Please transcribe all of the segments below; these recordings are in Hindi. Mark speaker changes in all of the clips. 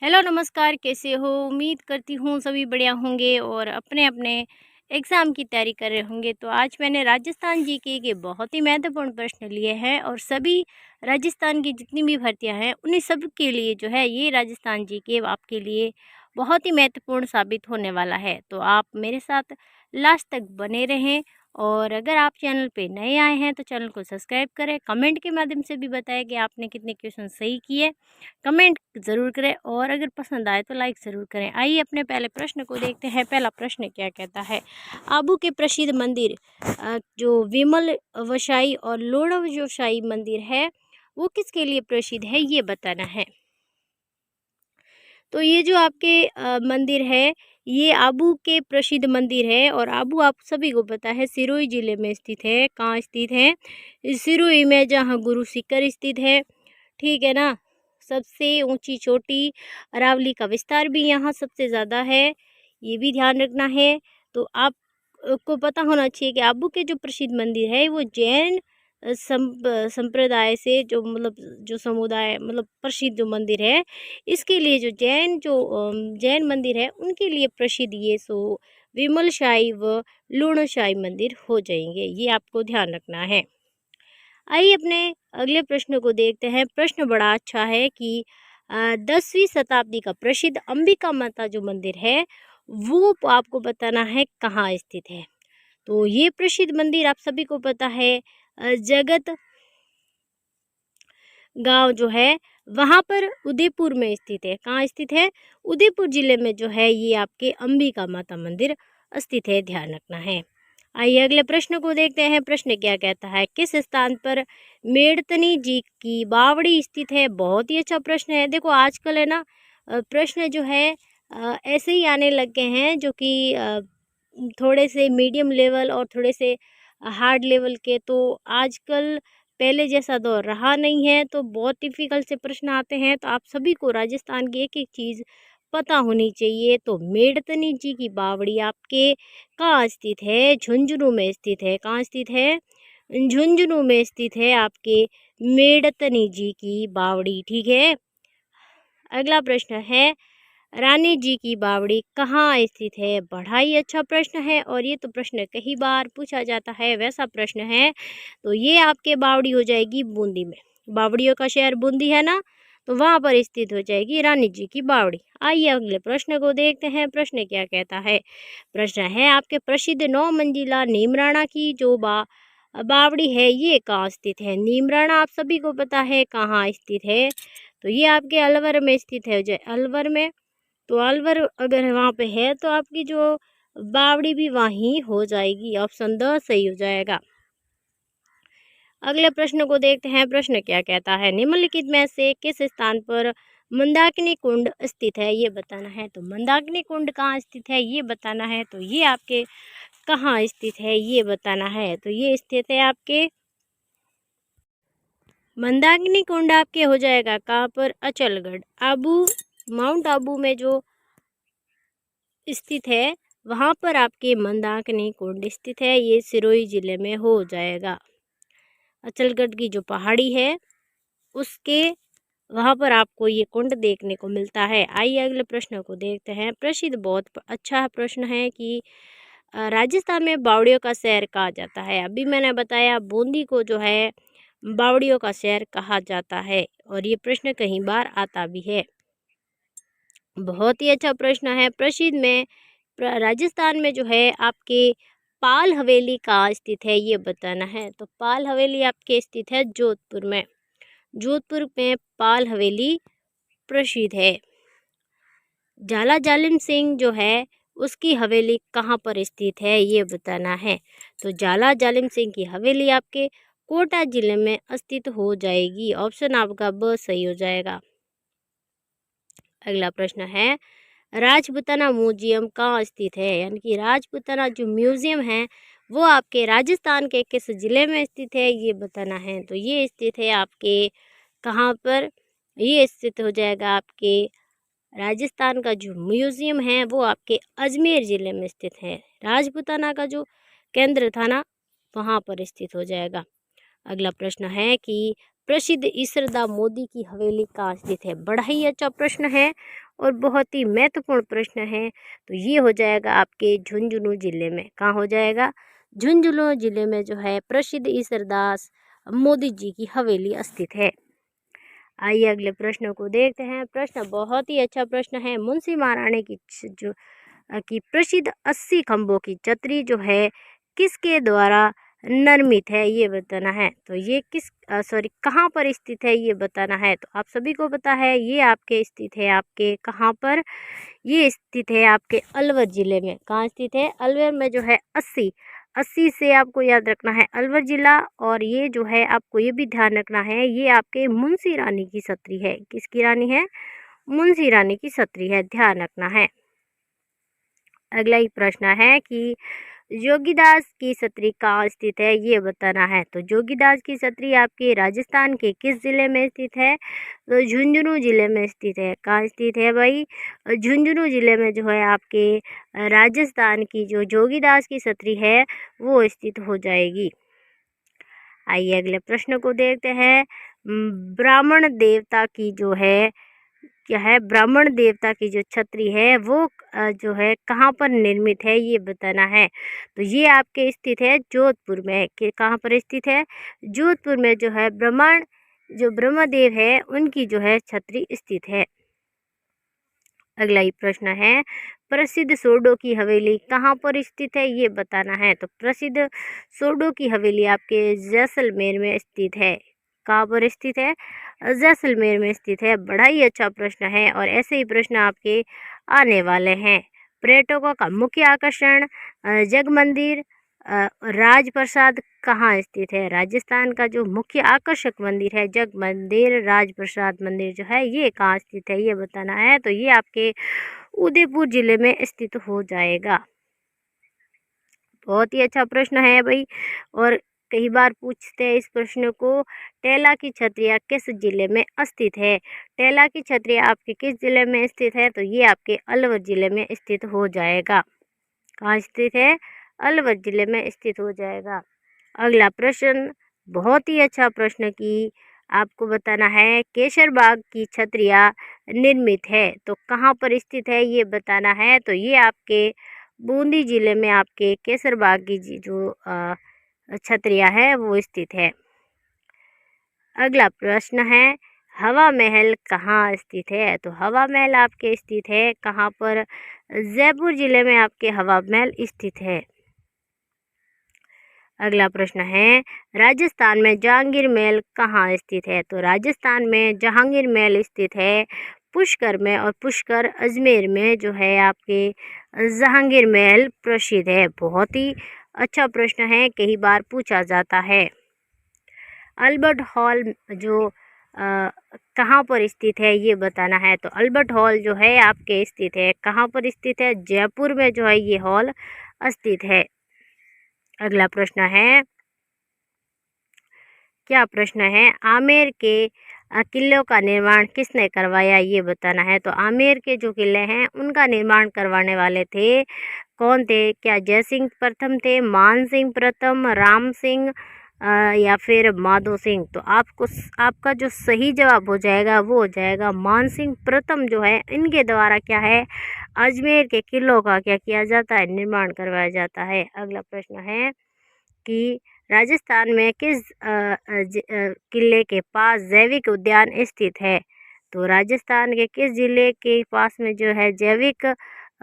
Speaker 1: हेलो नमस्कार, कैसे हो? उम्मीद करती हूँ सभी बढ़िया होंगे और अपने अपने एग्ज़ाम की तैयारी कर रहे होंगे। तो आज मैंने राजस्थान जीके के बहुत ही महत्वपूर्ण प्रश्न लिए हैं और सभी राजस्थान की जितनी भी भर्तियां हैं उन्हीं सब के लिए जो है ये राजस्थान जीके आपके लिए बहुत ही महत्वपूर्ण साबित होने वाला है। तो आप मेरे साथ लास्ट तक बने रहें और अगर आप चैनल पे नए आए हैं तो चैनल को सब्सक्राइब करें। कमेंट के माध्यम से भी बताएं कि आपने कितने क्वेश्चन सही किए। कमेंट ज़रूर करें और अगर पसंद आए तो लाइक ज़रूर करें। आइए अपने पहले प्रश्न को देखते हैं। पहला प्रश्न क्या कहता है? आबू के प्रसिद्ध मंदिर जो विमल वशाई और लोणवजोशाई मंदिर है वो किसके लिए प्रसिद्ध है, ये बताना है। तो ये जो आपके मंदिर है ये आबू के प्रसिद्ध मंदिर है और आबू आप सभी को पता है सिरोही जिले में स्थित है। कहाँ स्थित है? सिरोही में, जहाँ गुरु सीकर स्थित है। ठीक है ना। सबसे ऊंची चोटी अरावली का विस्तार भी यहाँ सबसे ज़्यादा है, ये भी ध्यान रखना है। तो आप को पता होना चाहिए कि आबू के जो प्रसिद्ध मंदिर है वो जैन संप्रदाय से जो जो समुदाय प्रसिद्ध जो मंदिर है, इसके लिए जो जैन मंदिर है उनके लिए प्रसिद्ध ये विमलशाही व लूणशाही मंदिर हो जाएंगे। ये आपको ध्यान रखना है। आइए अपने अगले प्रश्न को देखते हैं। प्रश्न बड़ा अच्छा है कि 10वीं शताब्दी का प्रसिद्ध अंबिका माता जो मंदिर है वो आपको बताना है कहाँ स्थित है। तो ये प्रसिद्ध मंदिर आप सभी को पता है जगत गांव जो है वहाँ पर उदयपुर में स्थित है। कहाँ स्थित है? उदयपुर जिले में जो है ये आपके अंबिका माता मंदिर स्थित है, ध्यान रखना है। आइए अगले प्रश्न को देखते हैं। प्रश्न क्या कहता है? किस स्थान पर मेड़तनी जी की बावड़ी स्थित है? बहुत ही अच्छा प्रश्न है। देखो आजकल है ना प्रश्न जो है ऐसे ही आने लग गए हैं जो कि थोड़े से मीडियम लेवल और थोड़े से हार्ड लेवल के। तो आजकल पहले जैसा दौर रहा नहीं है, तो बहुत डिफ़िकल्ट से प्रश्न आते हैं। तो आप सभी को राजस्थान की एक-एक चीज़ पता होनी चाहिए। तो मेड़तनी जी की बावड़ी आपके कहाँ स्थित है? झुंझुनू में स्थित है। कहाँ स्थित है? झुंझुनू में स्थित है आपके मेड़तनी जी की बावड़ी, ठीक है। अगला प्रश्न है, रानी जी की बावड़ी कहाँ स्थित है? बड़ा ही अच्छा प्रश्न है और ये तो प्रश्न कई बार पूछा जाता है, वैसा प्रश्न है। तो ये आपके बावड़ी हो जाएगी बूंदी में। बावड़ियों का शहर बूंदी है ना, तो वहाँ पर स्थित हो जाएगी रानी जी की बावड़ी। आइए अगले प्रश्न को देखते हैं। प्रश्न क्या कहता है? प्रश्न है आपके प्रसिद्ध 9 मंजिला नीमराणा की जो बावड़ी है ये कहाँ स्थित है? नीमराणा आप सभी को पता है कहाँ स्थित है। तो ये आपके अलवर में स्थित है। अलवर में, तो अलवर अगर वहाँ पे है तो आपकी जो बावड़ी भी वहीं हो जाएगी। ऑप्शन द सही हो जाएगा। अगले प्रश्न को देखते हैं। प्रश्न क्या कहता है? निम्नलिखित में से किस स्थान पर मंदाकिनी कुंड स्थित है, ये बताना है। तो मंदाकिनी कुंड कहाँ स्थित है ये बताना है। तो ये आपके कहाँ स्थित है ये बताना है। तो ये स्थित है आपके मंदाकिनी कुंड आपके हो जाएगा कहाँ पर? अचलगढ़, आबू, माउंट आबू में जो स्थित है वहाँ पर आपके मंदाकिनी कुंड स्थित है। ये सिरोही जिले में हो जाएगा। अचलगढ़ की जो पहाड़ी है उसके वहाँ पर आपको ये कुंड देखने को मिलता है। आइए अगले प्रश्न को देखते हैं। प्रसिद्ध बहुत अच्छा प्रश्न है कि राजस्थान में बावड़ियों का शहर कहा जाता है। अभी मैंने बताया बूंदी को जो है बावड़ियों का शहर कहा जाता है और ये प्रश्न कई बार आता भी है। बहुत ही अच्छा प्रश्न है। प्रसिद्ध में राजस्थान में जो है आपके पाल हवेली कहाँ स्थित है ये बताना है। तो पाल हवेली आपके स्थित है जोधपुर में। जोधपुर में पाल हवेली प्रसिद्ध है। झाला जालिम सिंह जो है उसकी हवेली कहाँ पर स्थित है ये बताना है। तो झाला जालिम सिंह की हवेली आपके कोटा जिले में स्थित हो जाएगी। ऑप्शन आपका ब सही हो जाएगा। अगला प्रश्न है, राजपूताना म्यूजियम कहाँ स्थित है? यानी कि राजपूताना जो म्यूजियम है वो आपके राजस्थान के किस जिले में स्थित है ये बताना है। तो ये स्थित है आपके कहाँ पर? ये स्थित हो जाएगा आपके राजस्थान का जो म्यूजियम है वो आपके अजमेर ज़िले में स्थित है। राजपूताना का जो केंद्र था ना वहाँ पर स्थित हो जाएगा। अगला प्रश्न है कि प्रसिद्ध ईसरदा मोदी की हवेली कहाँ स्थित है? बड़ा ही अच्छा प्रश्न है और बहुत ही महत्वपूर्ण प्रश्न है। तो ये हो जाएगा आपके झुंझुनू जिले में। कहाँ हो जाएगा? झुंझुनू जिले में जो है प्रसिद्ध ईसरदास मोदी जी की हवेली स्थित है। आइए अगले प्रश्न को देखते हैं। प्रश्न बहुत ही अच्छा प्रश्न है। मुंशी महाराणी की प्रसिद्ध 80 खंभों की छतरी जो है किसके द्वारा निर्मित है, ये बताना है। तो ये कहाँ पर स्थित है ये बताना है। तो आप सभी को पता है ये आपके स्थित है आपके कहाँ पर, ये स्थित है आपके अलवर जिले में। कहाँ स्थित है? अलवर में जो है 80 से आपको याद रखना है अलवर जिला। और ये जो है आपको ये भी ध्यान रखना है ये आपके मुंशी रानी की छतरी है। किसकी रानी है? मुंशी रानी की छतरी है, ध्यान रखना है। अगला ही प्रश्न है कि जोगीदास की छतरी कहाँ स्थित है, ये बताना है। तो जोगीदास की छतरी आपके राजस्थान के किस जिले में स्थित है? तो झुंझुनू जिले में स्थित है। कहाँ स्थित है भाई? झुंझुनू जिले में जो है आपके राजस्थान की जो जोगीदास की छतरी है वो स्थित हो जाएगी। आइए अगले प्रश्न को देखते हैं। ब्राह्मण देवता की जो है क्या है? ब्राह्मण देवता की जो छतरी है वो जो है कहाँ पर निर्मित है, ये बताना है। तो ये आपके स्थित है जोधपुर में। कि कहाँ पर स्थित है? जोधपुर में जो है ब्रह्मदेव है उनकी जो है छतरी स्थित है। अगला ही प्रश्न है, प्रसिद्ध सोडो की हवेली कहाँ पर स्थित है, ये बताना है। तो प्रसिद्ध सोडो की हवेली आपके जैसलमेर में स्थित है। कहाँ पर स्थित है? जैसलमेर में स्थित है। बड़ा ही अच्छा प्रश्न है और ऐसे ही प्रश्न आपके आने वाले हैं। पर्यटकों का मुख्य आकर्षण जग मंदिर राजप्रसाद कहाँ स्थित है? राजस्थान का जो मुख्य आकर्षक मंदिर है जग मंदिर राजप्रसाद मंदिर जो है ये कहाँ स्थित है, ये बताना है। तो ये आपके उदयपुर जिले में स्थित हो जाएगा। बहुत ही अच्छा प्रश्न है भाई और कई बार पूछते हैं इस प्रश्न को। टेला की छतरिया किस जिले में स्थित है? टेला की छतरिया आपके किस जिले में स्थित है? तो ये आपके अलवर जिले में स्थित हो जाएगा। कहाँ स्थित है? अलवर जिले में स्थित हो जाएगा। अगला प्रश्न बहुत ही अच्छा प्रश्न की आपको बताना है। केसरबाग की छतरिया निर्मित है तो कहाँ पर स्थित है, ये बताना है। तो ये आपके बूंदी जिले में आपके केसरबाग की जो छतरिया है वो स्थित है। अगला प्रश्न है, हवा महल कहाँ स्थित है? तो हवा महल आपके स्थित है कहाँ पर? जयपुर जिले में आपके हवा महल स्थित है। अगला प्रश्न है, राजस्थान में जहांगीर महल कहाँ स्थित है? तो राजस्थान में जहांगीर महल स्थित है पुष्कर में। और पुष्कर अजमेर में जो है आपके जहांगीर महल प्रसिद्ध है। बहुत ही अच्छा प्रश्न है, कई बार पूछा जाता है। अल्बर्ट हॉल जो कहाँ पर स्थित है, ये बताना है। तो अल्बर्ट हॉल जो है आपके स्थित है कहाँ पर स्थित है? जयपुर में जो है ये हॉल स्थित है। अगला प्रश्न है, क्या प्रश्न है, आमेर के किलों का निर्माण किसने करवाया, ये बताना है। तो आमेर के जो किले हैं उनका निर्माण करवाने वाले थे कौन थे? क्या जयसिंह प्रथम थे, मान सिंह प्रथम, राम सिंह या फिर माधो सिंह? तो आपका जो सही जवाब हो जाएगा वो हो जाएगा मान सिंह प्रथम जो है इनके द्वारा क्या है अजमेर के किलों का क्या किया जाता है? निर्माण करवाया जाता है। अगला प्रश्न है कि राजस्थान में किस किले के पास जैविक उद्यान स्थित है? तो राजस्थान के किस जिले के पास में जो है जैविक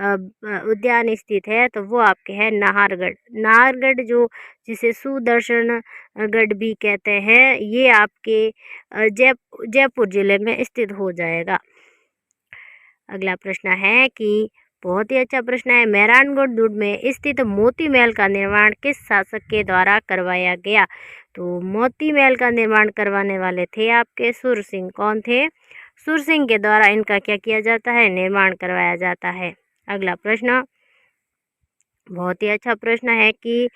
Speaker 1: उद्यान स्थित है? तो वो आपके है नाहरगढ़। नाहरगढ़ जिसे सुदर्शन गढ़ भी कहते हैं, ये आपके जयपुर जिले में स्थित हो जाएगा। अगला प्रश्न है कि बहुत ही अच्छा प्रश्न है, मेहरानगढ़ दुर्ग में स्थित मोती महल का निर्माण किस शासक के द्वारा करवाया गया? तो मोती महल का निर्माण करवाने वाले थे आपके सुर सिंह। कौन थे? सुर सिंह के द्वारा इनका क्या किया जाता है? निर्माण करवाया जाता है। अगला प्रश्न बहुत ही अच्छा प्रश्न है कि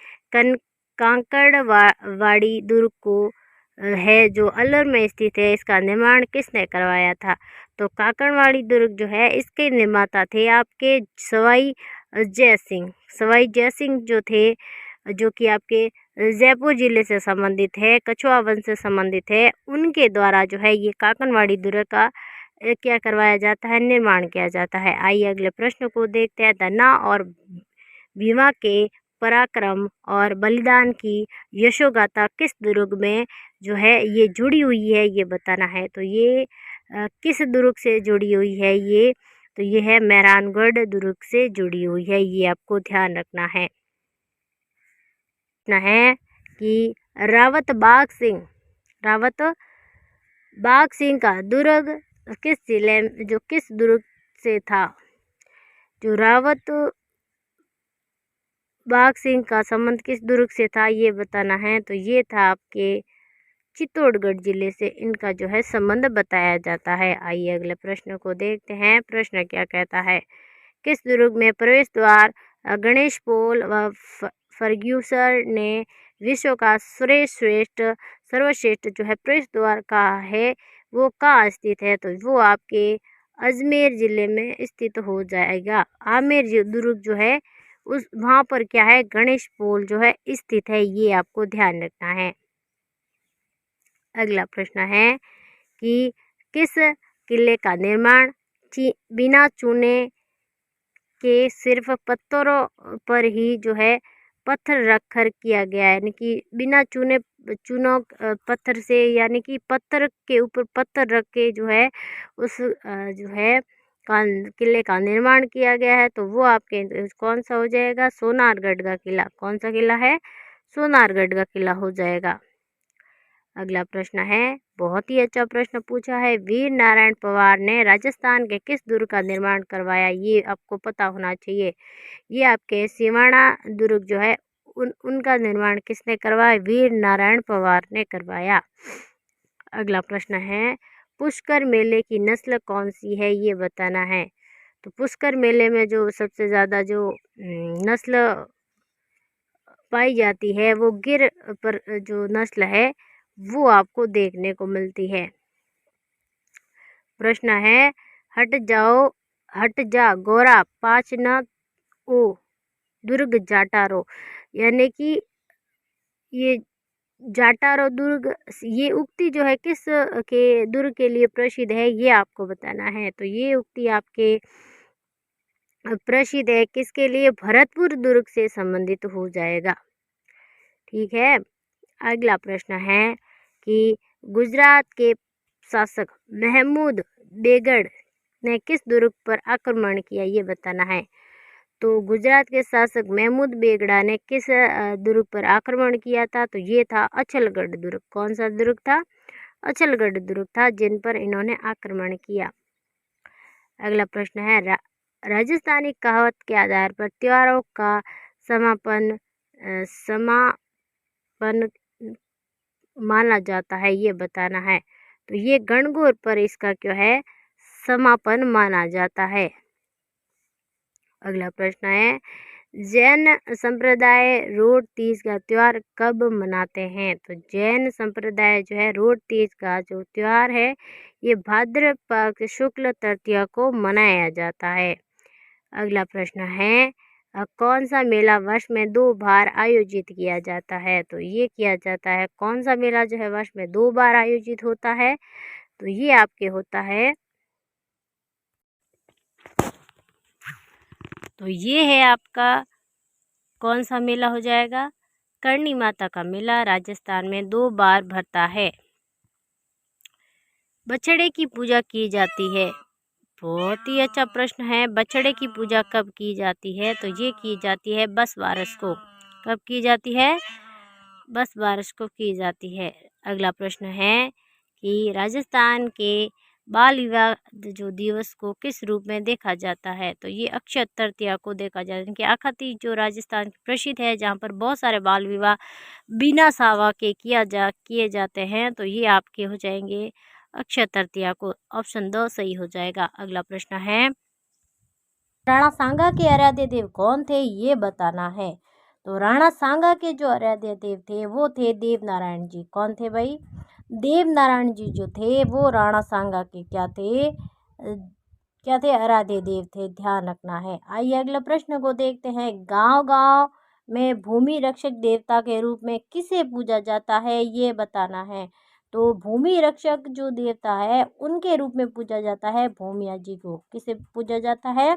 Speaker 1: कांकड़वाड़ी दुर्ग को है जो अलवर में स्थित है, इसका निर्माण किसने करवाया था? तो कांकड़वाड़ी दुर्ग जो है इसके निर्माता थे आपके सवाई जय सिंह। सवाई जय सिंह जो थे जो कि आपके जयपुर जिले से संबंधित है, कछुआ वन से संबंधित है, उनके द्वारा जो है ये काकनवाड़ी दुर्ग का क्या करवाया जाता है, निर्माण किया जाता है। आइए अगले प्रश्न को देखते हैं। धन्ना और भीमा के पराक्रम और बलिदान की यशोगाथा किस दुर्ग में जो है ये जुड़ी हुई है, ये बताना है। तो ये किस दुर्ग से जुड़ी हुई है ये, तो ये है मेहरानगढ़ दुर्ग से जुड़ी हुई है, ये आपको ध्यान रखना है। कि रावत बाग सिंह का दुर्ग किस जिले में, जो किस दुर्ग से था। जो रावत बाग सिंह का संबंध किस दुर्ग से था, ये बताना है। तो ये था आपके चित्तौड़गढ़ जिले से इनका जो है संबंध बताया जाता है। आइए अगले प्रश्न को देखते हैं। प्रश्न क्या कहता है, किस दुर्ग में प्रवेश द्वार गणेश पोल व फर्ग्यूसर ने विश्व का सर्वश्रेष्ठ जो है प्रवेश द्वार कहा है, वो कहाँ स्थित है। तो वो आपके अजमेर जिले में स्थित हो जाएगा। आमेर दुर्ग जो है उस वहाँ पर क्या है, गणेश पोल जो है स्थित है, ये आपको ध्यान रखना है। अगला प्रश्न है कि किस किले का निर्माण बिना चूने के सिर्फ पत्थरों पर ही जो है पत्थर रखकर किया गया है, यानी कि बिना चूनों पत्थर से, यानी कि पत्थर के ऊपर पत्थर रख के जो है उस जो है किले का निर्माण किया गया है। तो वो आपके कौन सा हो जाएगा, सोनारगढ़ का किला। कौन सा किला है, सोनारगढ़ का किला हो जाएगा। अगला प्रश्न है, बहुत ही अच्छा प्रश्न पूछा है। वीर नारायण पवार ने राजस्थान के किस दुर्ग का निर्माण करवाया, ये आपको पता होना चाहिए। ये आपके सिवाना दुर्ग जो है उनका निर्माण किसने करवाया, वीर नारायण पवार ने करवाया। अगला प्रश्न है, पुष्कर मेले की नस्ल कौन सी है, ये बताना है। तो पुष्कर मेले में जो सबसे ज़्यादा जो नस्ल पाई जाती है वो गिर पर जो नस्ल है वो आपको देखने को मिलती है। प्रश्न है, हट जा गोरा पाँच न ओ दुर्ग जाटारो, यानी कि ये जाटारो दुर्ग, ये उक्ति जो है किस के दुर्ग के लिए प्रसिद्ध है, ये आपको बताना है। तो ये उक्ति आपके प्रसिद्ध है किसके लिए, भरतपुर दुर्ग से संबंधित हो जाएगा। ठीक है। अगला प्रश्न है कि गुजरात के शासक महमूद बेगड़ ने किस दुर्ग पर आक्रमण किया, ये बताना है। तो गुजरात के शासक महमूद बेगड़ा ने किस दुर्ग पर आक्रमण किया था, तो ये था अचलगढ़ दुर्ग। कौन सा दुर्ग था, अचलगढ़ दुर्ग था जिन पर इन्होंने आक्रमण किया। अगला प्रश्न है, राजस्थानी कहावत के आधार पर त्योहारों का समापन माना जाता है, ये बताना है। तो ये गणगौर पर इसका क्या है, समापन माना जाता है। अगला प्रश्न है, जैन संप्रदाय रोड तीज का त्योहार कब मनाते हैं। तो जैन संप्रदाय जो है रोड तीज का जो त्योहार है ये भाद्रपद शुक्ल तृतीया को मनाया जाता है। अगला प्रश्न है, कौन सा मेला वर्ष में 2 बार आयोजित किया जाता है। तो ये किया जाता है, कौन सा मेला जो है वर्ष में 2 बार आयोजित होता है, तो ये आपके होता है, तो ये है आपका कौन सा मेला हो जाएगा, करणी माता का मेला राजस्थान में 2 बार भरता है। बछड़े की पूजा की जाती है, बहुत ही अच्छा प्रश्न है। बछड़े की पूजा कब की जाती है, तो ये की जाती है बस बारस को। कब की जाती है, बस बारस को की जाती है। अगला प्रश्न है कि राजस्थान के बाल विवाह जो दिवस को किस रूप में देखा जाता है। तो ये अक्षय तृतीया को देखा जाता है, क्योंकि आखा तीज जो राजस्थान की प्रसिद्ध है जहाँ पर बहुत सारे बाल विवाह बिना सावा के किए जाते हैं, तो ये आपके हो जाएंगे अक्षय तृतीया को। ऑप्शन 2 सही हो जाएगा। अगला प्रश्न है, राणा सांगा के आराध्य देव कौन थे, ये बताना है। तो राणा सांगा के जो आराध्य देव थे वो थे देव नारायण जी। कौन थे भाई, देव नारायण जी जो थे वो राणा सांगा के क्या थे, आराध्य देव थे, ध्यान रखना है। आइए अगले प्रश्न को देखते हैं। गांव गांव में भूमि रक्षक देवता के रूप में किसे पूजा जाता है, ये बताना है। तो भूमि रक्षक जो देवता है उनके रूप में पूजा जाता है भूमिया जी को। किसे पूजा जाता है?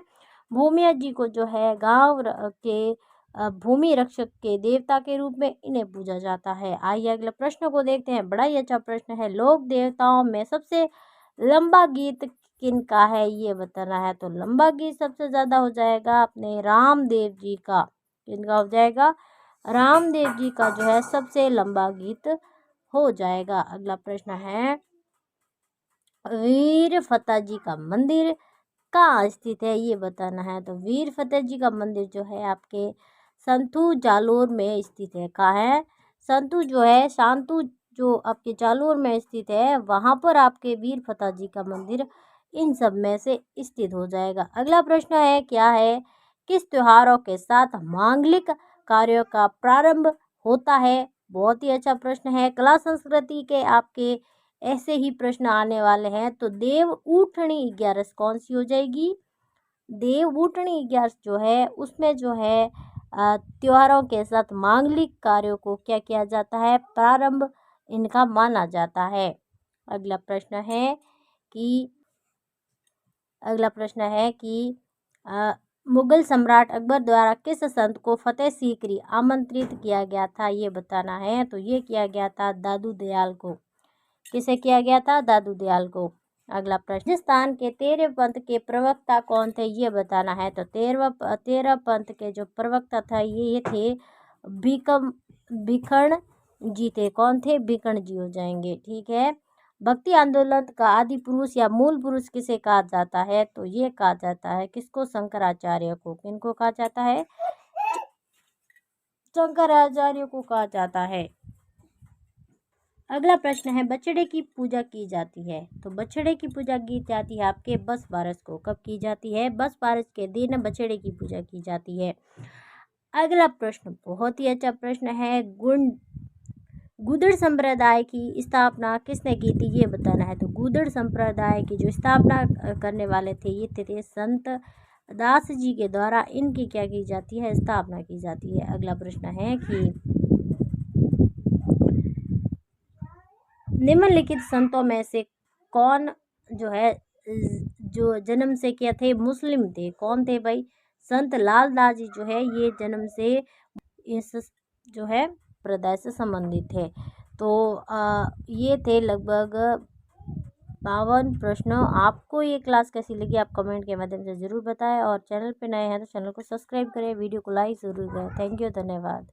Speaker 1: भूमिया जी को जो है गांव के भूमि रक्षक के देवता के रूप में इन्हें पूजा जाता है। आइए अगले प्रश्न को देखते हैं। बड़ा ही अच्छा प्रश्न है। लोक देवताओं में सबसे लंबा गीत किनका है, ये बताना है। तो लंबा गीत सबसे ज़्यादा हो जाएगा अपने रामदेव जी का। किनका हो जाएगा? रामदेव जी का जो है सबसे लंबा गीत हो जाएगा। अगला प्रश्न है, वीर फतेह जी का मंदिर कहाँ स्थित है, ये बताना है। तो वीर फतेह जी का मंदिर जो है आपके संतू जालोर में स्थित है। कहाँ है? संतू जो है, शांतु जो आपके जालोर में स्थित है, वहाँ पर आपके वीर फतेह जी का मंदिर इन सब में से स्थित हो जाएगा। अगला प्रश्न है, क्या है? किस त्योहारों के साथ मांगलिक कार्यों का प्रारंभ होता है? बहुत ही अच्छा प्रश्न है। कला संस्कृति के आपके ऐसे ही प्रश्न आने वाले हैं। तो देव उठनी 11 कौन सी हो जाएगी? देव उठनी 11 जो है उसमें जो है त्योहारों के साथ मांगलिक कार्यों को क्या किया जाता है? प्रारंभ इनका माना जाता है। अगला प्रश्न है कि मुगल सम्राट अकबर द्वारा किस संत को फतेह सीकरी आमंत्रित किया गया था, ये बताना है। तो ये किया गया था दादू दयाल को। किसे किया गया था? दादू दयाल को। अगला प्रश्न, राजस्थान के 13 पंथ के प्रवक्ता कौन थे, ये बताना है। तो 13 पंथ के जो प्रवक्ता था ये थे भिखण जी थे। कौन थे? भिखण जी हो जाएंगे। ठीक है। भक्ति आंदोलन का आदि पुरुष या मूल पुरुष किसे कहा जाता है? तो ये कहा जाता है किसको? शंकराचार्य को। किनको कहा जाता है? शंकराचार्य को कहा जाता है। अगला प्रश्न है, बछड़े की पूजा की जाती है। तो बछड़े की पूजा की जाती है आपके बस बारस को। कब की जाती है? बस बारस के दिन बछड़े की पूजा की जाती है। अगला प्रश्न बहुत ही अच्छा प्रश्न है, गूदड़ संप्रदाय की स्थापना किसने की थी, ये बताना है। तो गूदड़ संप्रदाय की जो स्थापना करने वाले थे ये थे संत दास जी के द्वारा इनकी क्या की जाती है? स्थापना की जाती है। अगला प्रश्न है कि निम्नलिखित संतों में से कौन जो है जो जन्म से क्या थे? मुस्लिम थे। कौन थे भाई? संत लाल दास जी जो है ये जन्म से इस जो है प्रदाय से संबंधित थे। तो ये थे लगभग 52 प्रश्न। आपको ये क्लास कैसी लगी आप कमेंट के माध्यम से ज़रूर बताएं, और चैनल पे नए हैं तो चैनल को सब्सक्राइब करें, वीडियो को लाइक ज़रूर करें। थैंक यू, धन्यवाद।